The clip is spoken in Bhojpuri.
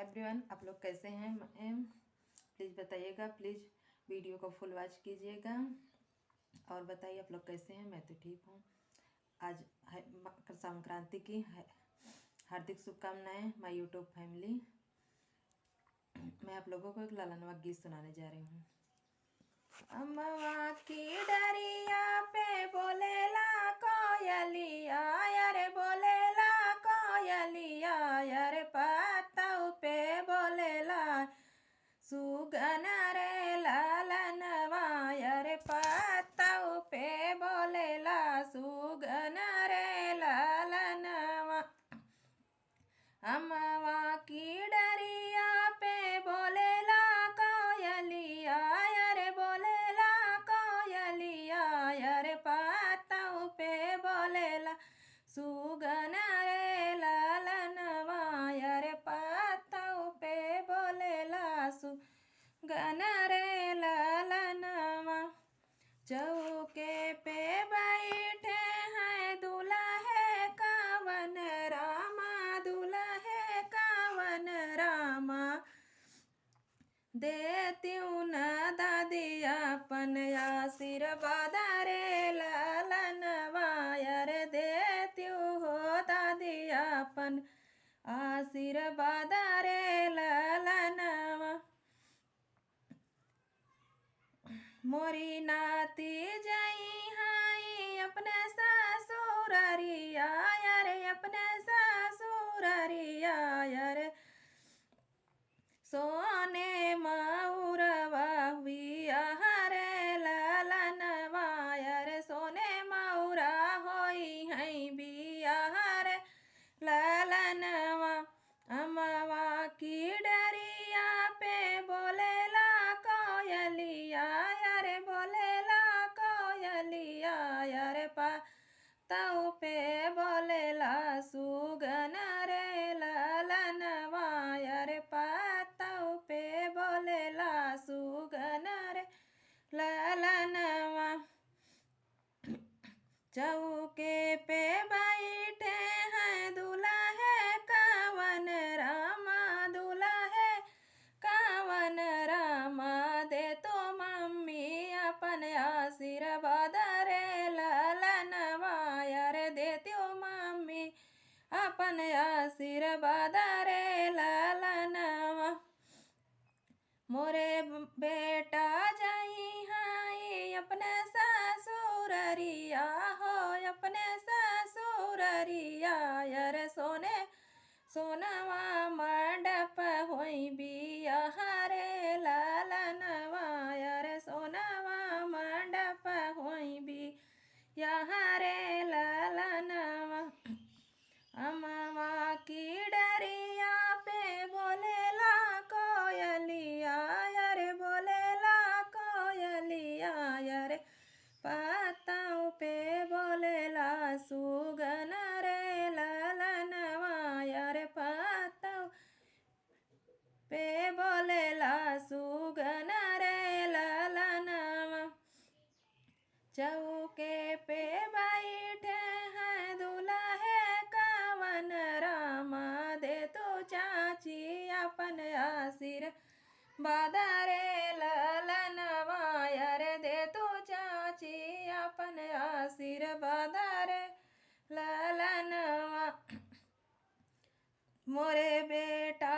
हाय एवरीवन, आप लोग कैसे हैं? प्लीज़ बताइएगा। प्लीज़ वीडियो को फुल वॉच कीजिएगा और बताइए आप लोग कैसे हैं। मैं तो ठीक हूँ। आज मकर संक्रांति की हार्दिक शुभकामनाएं माय यूट्यूब फैमिली। मैं आप लोगों को एक लालनवा गीत सुनाने जा रही हूँ। अम्मा की डरिया पे बोलेला कोयलिया, अरे बोलेला कोयलिया, अरे पाताऊ पे बोलेला सुगन रे लालनवा, अरे पाताऊ पे बोलेला सुगन रे लालनवा। अम्मा की डरिया पे बोलेला कोयलिया, अरे बोलेला कोयलिया, अरे पाताऊ पे बोलेला सुगन रे लालनवा, अरे पाताऊ पे बोलेला सुगन रे लालनवा। चौके पे बैठे हैं दूल्हे कावन रामा, दूल्हे कावन रामा। देती हूँ न दादी अपन आशीर्वाद रे लालनवा, अरे देती हूँ हो दादी अपन आशीर्वाद रे लालनवा। मोरी नाती जाई हाई अपने ससुररिया, अरे अपने ससुररिया, अरे सोने मऊरवा हुआ रे लालनवा, अरे सोने मऊरा होई है बिया रे लालनवा। अम्मा की डरिया पे बोलेला कोयलिया, अरे बोलेला कोयलिया, अरे पाताऊ पे बोलेला सुगन रे लालनवा, अरे पाताऊ पे बोलेला सुगन रे लालनवा। चौके पे बैठे हैं दूल्हे कावन रामा, दूल्हे कावन रामा। दे तो मम्मी अपन आशीर्वाद रे लालनवा, अरे देती हो मम्मी अपन आशीर्वाद रे लालनवा। मोरे बेटा जाई हाई अपने ससुररिया हो, अपने ससुररिया, अरे सोने सोनवा मंडप होई बिया रे लालनवा, अरे सोनवा मंडप होई बिया रे लालनवा। अम्मा की डरिया पे बोलेला कोयलिया, अरे बोलेला कोयलिया, अरे पाताऊ पे बोलेला सुगन रे लालनवा, अरे पाताऊ पे बोलेला सुगन रे लालनवा। चौके पे बैठे हैं दूल्हे कावन रामा, दे तो चाची अपन आशीर्वाद रे लालनवा, अरे दे तो चाची अपन आशीर्वाद रे लालनवा। मोरे बेटा